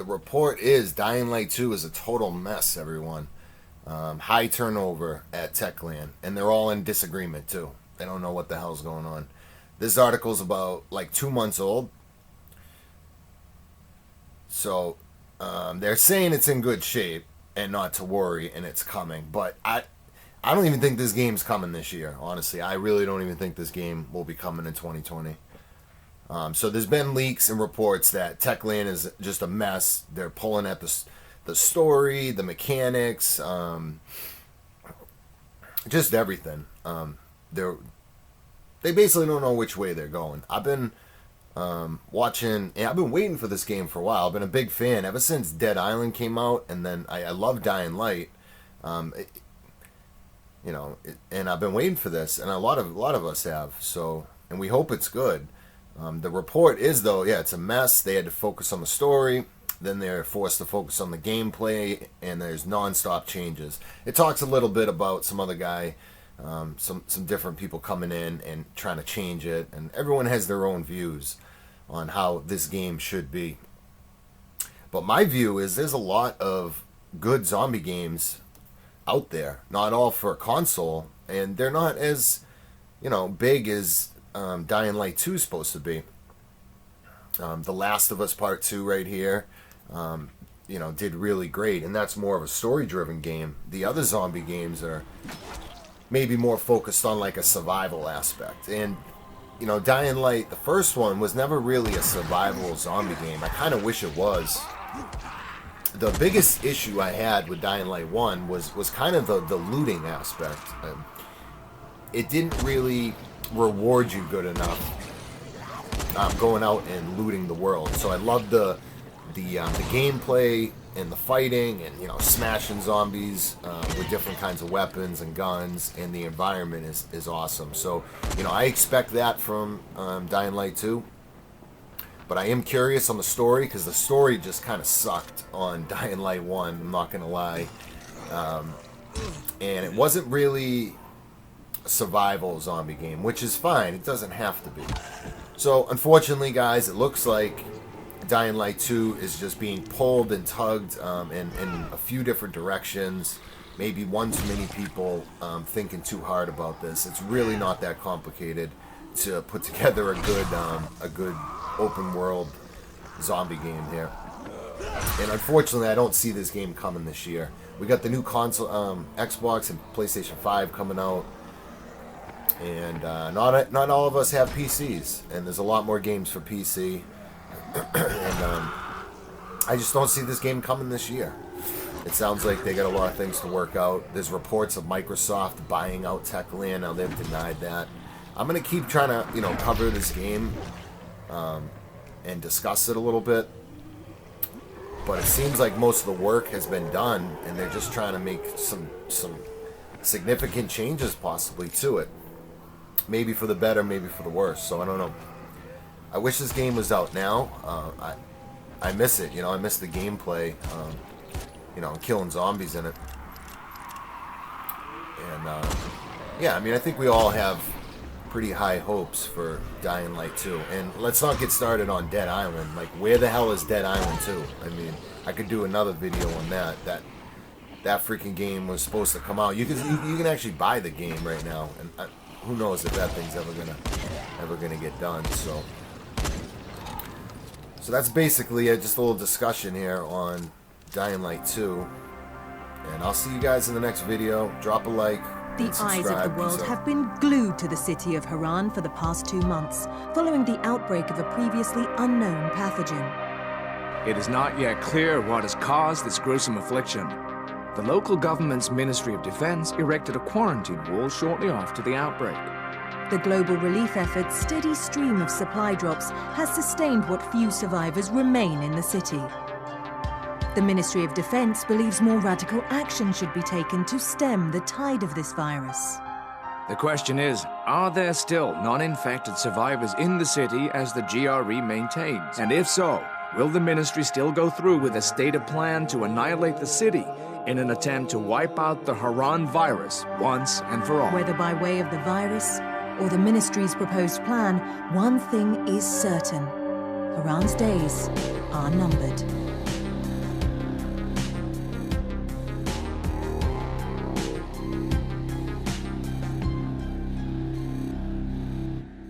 the report is Dying Light 2 is a total mess, everyone. High turnover at Techland, and they're all in disagreement, too. They don't know what the hell's going on. This article's about, like, 2 months old. So, they're saying it's in good shape and not to worry, and it's coming. But I don't even think this game's coming this year, honestly. I really don't even think this game will be coming in 2020. So there's been leaks and reports that Techland is just a mess. They're pulling at the story, the mechanics, just everything. They basically don't know which way they're going. I've been watching, and I've been waiting for this game for a while. I've been a big fan ever since Dead Island came out, and then I love Dying Light. And I've been waiting for this, and a lot of us have. So, and we hope it's good. The report is, though, it's a mess. They had to focus on the story. Then they're forced to focus on the gameplay, and there's non-stop changes. It talks a little bit about some other guy, some different people coming in and trying to change it, and everyone has their own views on how this game should be. But my view is there's a lot of good zombie games out there, not all for console, and they're not as, big as Dying Light 2 is supposed to be. The Last of Us Part 2 right here, did really great, and that's more of a story-driven game. The other zombie games are maybe more focused on like a survival aspect. And, Dying Light, the first one, was never really a survival zombie game. I kind of wish it was. The biggest issue I had with Dying Light 1 was kind of the looting aspect. It didn't really reward you good enough going out and looting the world. So I loved the gameplay and the fighting and smashing zombies with different kinds of weapons and guns, and the environment is awesome. So I expect that from Dying Light 2. But I am curious on the story, because the story just kind of sucked on Dying Light 1, I'm not going to lie. And it wasn't really a survival zombie game, which is fine. It doesn't have to be. So, unfortunately, guys, it looks like Dying Light 2 is just being pulled and tugged in a few different directions. Maybe one too many people thinking too hard about this. It's really not that complicated to put together a good open world zombie game here. And unfortunately, I don't see this game coming this year. We got the new console, Xbox and PlayStation 5 coming out, and not all of us have PCs, and there's a lot more games for PC. And I just don't see this game coming this year. It sounds like they got a lot of things to work out. There's reports of Microsoft buying out Techland. Now they've denied that. I'm gonna keep trying to cover this game and discuss it a little bit, but it seems like most of the work has been done, and they're just trying to make some significant changes possibly to it. Maybe for the better, maybe for the worse. So I don't know. I wish this game was out now. I miss it. I miss the gameplay. Killing zombies in it. And I think we all have pretty high hopes for Dying Light 2. And let's not get started on Dead Island. Like, where the hell is Dead Island 2? I mean, I could do another video on that. That freaking game was supposed to come out. You can actually buy the game right now, and who knows if that thing's ever gonna get done. So that's basically it. Just a little discussion here on Dying Light 2. And I'll see you guys in the next video. Drop a like. The eyes of the world have been glued to the city of Harran for the past 2 months, following the outbreak of a previously unknown pathogen. It is not yet clear what has caused this gruesome affliction. The local government's Ministry of Defense erected a quarantine wall shortly after the outbreak. The global relief effort's steady stream of supply drops has sustained what few survivors remain in the city. The Ministry of Defense believes more radical action should be taken to stem the tide of this virus. The question is, are there still non-infected survivors in the city as the GRE maintains? And if so, will the ministry still go through with a stated plan to annihilate the city in an attempt to wipe out the Harran virus once and for all? Whether by way of the virus or the ministry's proposed plan, one thing is certain: Harran's days are numbered.